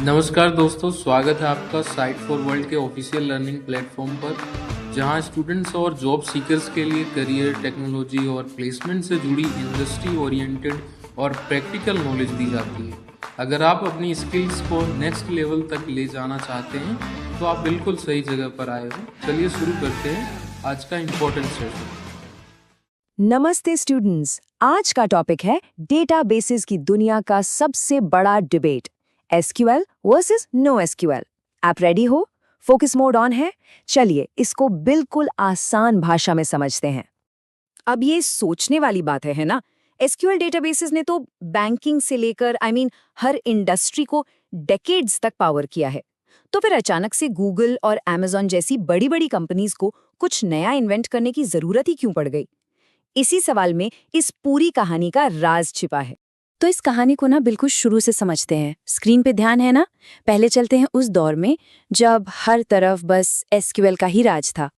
नमस्कार दोस्तों, स्वागत है आपका साइट फॉर वर्ल्ड के ऑफिशियल लर्निंग प्लेटफॉर्म पर, जहां स्टूडेंट्स और जॉब सीकर्स के लिए करियर, टेक्नोलॉजी और प्लेसमेंट से जुड़ी इंडस्ट्री ओरिएंटेड और प्रैक्टिकल नॉलेज दी जाती है। अगर आप अपनी स्किल्स को नेक्स्ट लेवल तक ले जाना चाहते हैं तो आप बिल्कुल सही जगह पर आए हो। चलिए शुरू करते हैं आज का इम्पोर्टेंट सेशन। नमस्ते स्टूडेंट्स, आज का टॉपिक है डेटाबेसेस की दुनिया का सबसे बड़ा debate, SQL versus no SQL. आप रेडी हो? फोकस मोड ऑन है? चलिए इसको बिल्कुल आसान भाषा में समझते हैं। अब ये सोचने वाली बात है ना, एसक्यूएल डेटाबेसेस ने तो बैंकिंग से लेकर हर इंडस्ट्री को डेकेड्स तक पावर किया है। तो फिर अचानक से गूगल और अमेज़न जैसी बड़ी बड़ी कंपनीज को कुछ नया इन्वेंट करने की जरूरत ही क्यों पड़ गई? इसी सवाल में इस पूरी कहानी का राज छिपा है। तो इस कहानी को बिल्कुल शुरू से समझते हैं। स्क्रीन पे ध्यान है ना? पहले चलते हैं उस दौर में जब हर तरफ बस एसक्यूएल का ही राज था।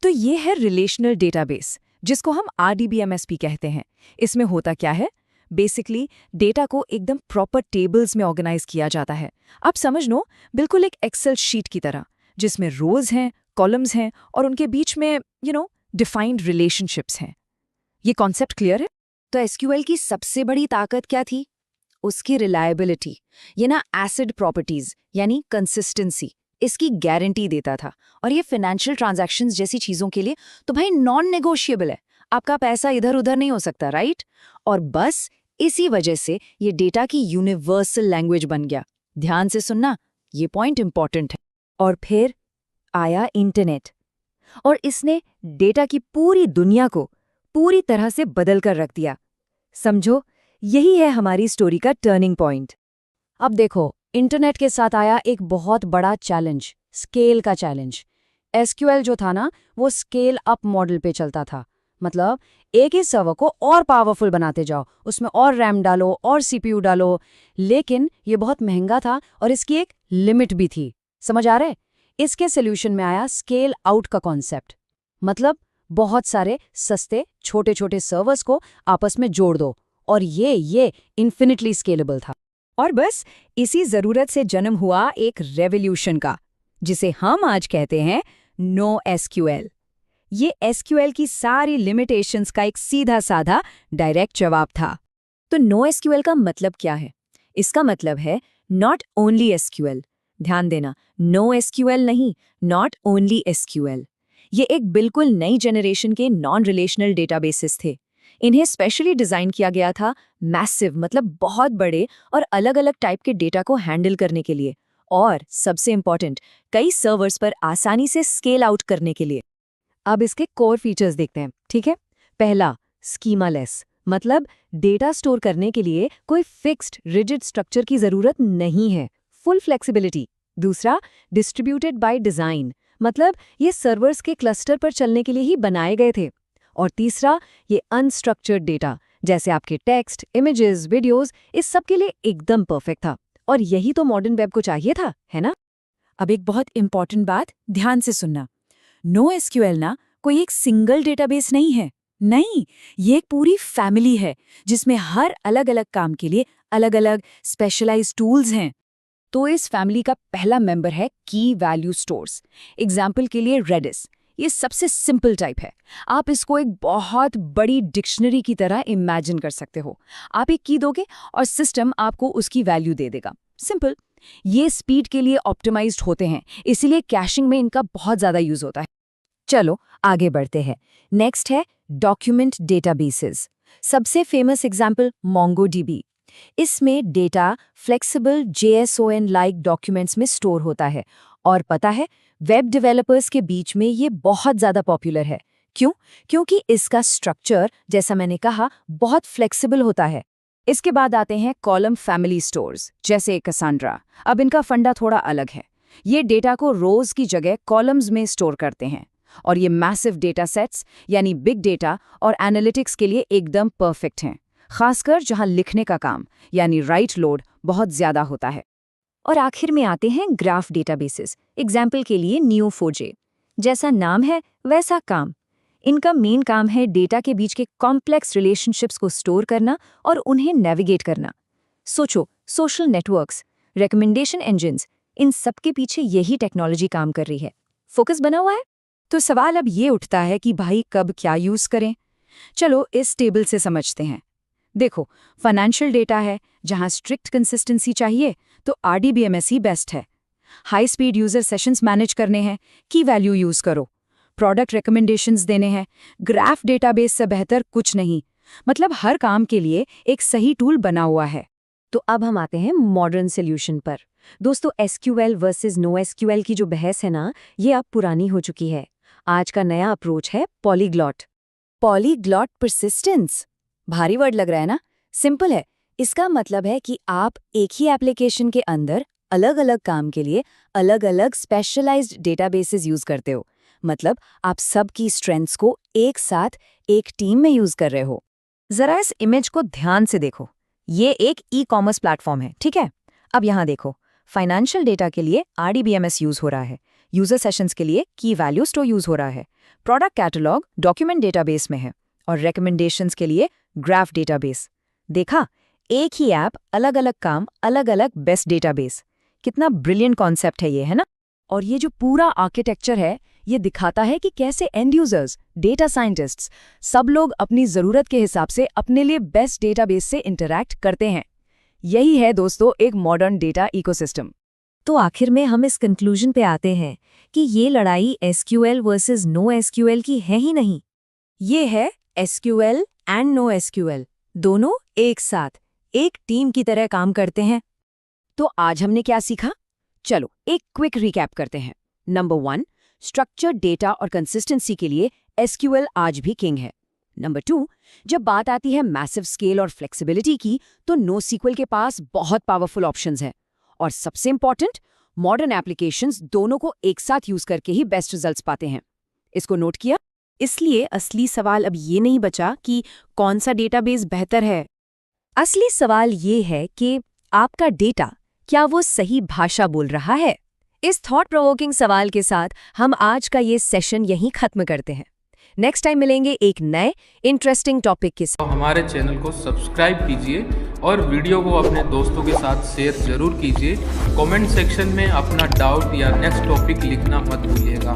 तो ये है रिलेशनल डेटाबेस, जिसको हम आरडीबीएमएस भी कहते हैं। इसमें होता क्या है? बेसिकली डेटा को एकदम प्रॉपर टेबल्स में ऑर्गेनाइज किया जाता है। आप समझ लो, बिल्कुल एक एक्सेल शीट की तरह, जिसमें रोज हैं, कॉलम्स हैं और उनके बीच में डिफाइंड रिलेशनशिप्स हैं। ये कॉन्सेप्ट क्लियर है? तो एसक्यूएल की सबसे बड़ी ताकत क्या थी? उसकी रिलायबिलिटी। ये एसिड प्रॉपर्टीज यानी कंसिस्टेंसी, इसकी गारंटी देता था। और ये फाइनेंशियल ट्रांजैक्शंस जैसी चीजों के लिए तो भाई नॉन नेगोशिएबल है। आपका पैसा इधर उधर नहीं हो सकता, राइट? और बस इसी वजह से ये डेटा की यूनिवर्सल लैंग्वेज बन गया। ध्यान से सुनना, ये पॉइंट इंपॉर्टेंट है। और फिर आया इंटरनेट, और इसने डेटा की पूरी दुनिया को पूरी तरह से बदल कर रख दिया। समझो, यही है हमारी स्टोरी का टर्निंग पॉइंट। अब देखो, इंटरनेट के साथ आया एक बहुत बड़ा चैलेंज, स्केल का चैलेंज। एसक्यूएल जो था वो स्केल अप मॉडल पे चलता था। मतलब एक ही सर्वर को और पावरफुल बनाते जाओ, उसमें और रैम डालो और सीपीयू डालो। लेकिन ये बहुत महंगा था और इसकी एक लिमिट भी थी। समझ आ रहे? इसके सोल्यूशन में आया स्केल आउट का कॉन्सेप्ट। मतलब बहुत सारे सस्ते छोटे छोटे सर्वर्स को आपस में जोड़ दो, और ये इन्फिनिटली स्केलेबल था। और बस इसी जरूरत से जन्म हुआ एक रेवोल्यूशन का, जिसे हम आज कहते हैं नो एसक्यूएल। ये एसक्यूएल की सारी लिमिटेशंस का एक सीधा साधा डायरेक्ट जवाब था। तो नो एसक्यूएल का मतलब क्या है? इसका मतलब है नॉट ओनली एसक्यूएल। ध्यान देना, नो एसक्यूएल नहीं, नॉट ओनली एसक्यूएल। ये एक बिल्कुल नई जनरेशन के नॉन रिलेशनल डेटाबेसेस थे। इन्हें स्पेशली डिजाइन किया गया था मैसिव, मतलब बहुत बड़े और अलग अलग टाइप के डेटा को हैंडल करने के लिए, और सबसे इंपॉर्टेंट, कई सर्वर्स पर आसानी से स्केल आउट करने के लिए। अब इसके कोर फीचर्स देखते हैं, ठीक है? पहला, स्कीमालेस, मतलब डेटा स्टोर करने के लिए कोई फिक्स्ड रिजिड स्ट्रक्चर की जरूरत नहीं है, फुल फ्लेक्सिबिलिटी। दूसरा, डिस्ट्रीब्यूटेड बाय डिजाइन, मतलब ये सर्वर्स के क्लस्टर पर चलने के लिए ही बनाए गए थे। और तीसरा, ये अनस्ट्रक्चर्ड डेटा, जैसे आपके टेक्स्ट, इमेजेस, वीडियोस, इस सब के लिए एकदम परफेक्ट था। और यही तो मॉडर्न वेब को चाहिए था, है ना? अब एक बहुत इंपॉर्टेंट बात ध्यान से सुनना। नो एसक्यूएल कोई एक सिंगल डेटाबेस नहीं है। नहीं, ये एक पूरी फैमिली है, जिसमें हर अलग अलग काम के लिए अलग अलग स्पेशलाइज्ड टूल्स हैं। तो इस फैमिली का पहला मेंबर है की वैल्यू स्टोर्स। एग्जाम्पल के लिए रेडिस, ये सबसे सिंपल टाइप है। आप इसको एक बहुत बड़ी डिक्शनरी की तरह इमेजिन कर सकते हो। आप एक की दोगे और सिस्टम आपको उसकी वैल्यू दे देगा। सिंपल। ये स्पीड के लिए ऑप्टिमाइज्ड होते हैं, इसीलिए कैशिंग में इनका बहुत ज्यादा यूज होता है। चलो आगे बढ़ते हैं। नेक्स्ट है डॉक्यूमेंट डेटाबेसेस। सबसे फेमस एग्जाम्पल मोंगोडीबी। इसमें data flexible JSON like documents में स्टोर होता है। और पता है, वेब डेवलपर्स के बीच में ये बहुत ज़्यादा पॉपुलर है। क्यों? क्योंकि इसका स्ट्रक्चर, जैसा मैंने कहा, बहुत फ्लेक्सिबल होता है। इसके बाद आते हैं कॉलम फैमिली स्टोर्स, जैसे कैसेंड्रा। अब इनका फंडा थोड़ा अलग है। ये डेटा को रोज की जगह कॉलम्स में स्टोर करते हैं, और ये मैसिव डेटा सेट्स यानी बिग डेटा और एनालिटिक्स के लिए एकदम परफेक्ट हैं, खासकर जहां लिखने का काम यानी राइट लोड बहुत ज्यादा होता है। और आखिर में आते हैं ग्राफ डेटाबेसेस। एग्जाम्पल के लिए Neo4j। जैसा नाम है वैसा काम। इनका मेन काम है डेटा के बीच के कॉम्प्लेक्स रिलेशनशिप्स को स्टोर करना और उन्हें नेविगेट करना। सोचो, सोशल नेटवर्क्स, रिकमेंडेशन इंजन्स, इन सब के पीछे यही टेक्नोलॉजी काम कर रही है। फोकस बना हुआ है। तो सवाल अब ये उठता है कि भाई कब क्या यूज करें। चलो इस टेबल से समझते हैं। देखो, फाइनेंशियल डेटा है, जहां स्ट्रिक्ट कंसिस्टेंसी चाहिए तो RDBMS ही बेस्ट है। High speed user sessions manage करने हैं, की वैल्यू यूज करो। प्रोडक्ट रिकमेंडेशंस देने हैं, ग्राफ डेटाबेस से बेहतर कुछ नहीं। मतलब हर काम के लिए एक सही टूल बना हुआ है। तो अब हम आते हैं मॉडर्न सॉल्यूशन पर। दोस्तों, SQL वर्सेस नो SQL की जो बहस है ना, ये अब पुरानी हो चुकी है। आज का नया अप्रोच है पॉलीग्लॉट। पॉलीग्लॉट परसिस्टेंस, भारी वर्ड लग रहा है ना? सिंपल है। इसका मतलब है कि आप एक ही एप्लीकेशन के अंदर अलग अलग काम के लिए अलग अलग स्पेशलाइज्ड डेटाबेसेस यूज करते हो। मतलब आप सबकी स्ट्रेंथ्स को एक साथ एक टीम में यूज कर रहे हो। जरा इस इमेज को ध्यान से देखो। ये एक ई-कॉमर्स प्लेटफॉर्म है, ठीक है? अब यहाँ देखो, फाइनेंशियल डेटा के लिए RDBMS यूज हो रहा है, यूजर सेशंस के लिए की वैल्यू स्टोर यूज हो रहा है, प्रोडक्ट कैटलॉग डॉक्यूमेंट डेटाबेस में है और रिकमेंडेशंस के लिए ग्राफ डेटाबेस। देखा, एक ही ऐप, अलग अलग काम, अलग अलग बेस्ट डेटाबेस। कितना ब्रिलियंट कॉन्सेप्ट है ये, है ना? और ये जो पूरा आर्किटेक्चर है, ये दिखाता है कि कैसे एंड यूजर्स, डेटा साइंटिस्ट्स, सब लोग अपनी जरूरत के हिसाब से अपने लिए बेस्ट डेटाबेस से इंटरैक्ट करते हैं। यही है दोस्तों एक मॉडर्न डेटा इकोसिस्टम। तो आखिर में हम इस कंक्लूजन पे आते हैं कि ये लड़ाई SQL वर्सेस नो SQL की है ही नहीं। ये है SQL एंड नो SQL, दोनों एक साथ एक टीम की तरह काम करते हैं। तो आज हमने क्या सीखा? चलो एक क्विक रिकैप करते हैं। नंबर 1, स्ट्रक्चर्ड डेटा और कंसिस्टेंसी के लिए SQL आज भी किंग है। नंबर 2, जब बात आती है मैसिव स्केल और फ्लेक्सिबिलिटी की, तो NoSQL के पास बहुत पावरफुल ऑप्शंस हैं। और सबसे इंपॉर्टेंट, मॉडर्न एप्लीकेशंस दोनों को एक साथ यूज करके ही बेस्ट रिजल्ट्स पाते हैं। इसको नोट किया? इसलिए असली सवाल अब ये नहीं बचा कि कौन सा डेटाबेस बेहतर है। असली सवाल ये है कि आपका डेटा क्या वो सही भाषा बोल रहा है? इस थॉट प्रोवोकिंग सवाल के साथ हम आज का ये सेशन यहीं खत्म करते हैं। नेक्स्ट टाइम मिलेंगे एक नए इंटरेस्टिंग टॉपिक के साथ। हमारे चैनल को सब्सक्राइब कीजिए और वीडियो को अपने दोस्तों के साथ शेयर जरूर कीजिए। कमेंट सेक्शन में अपना डाउट या नेक्स्ट टॉपिक लिखना मत भूलिएगा।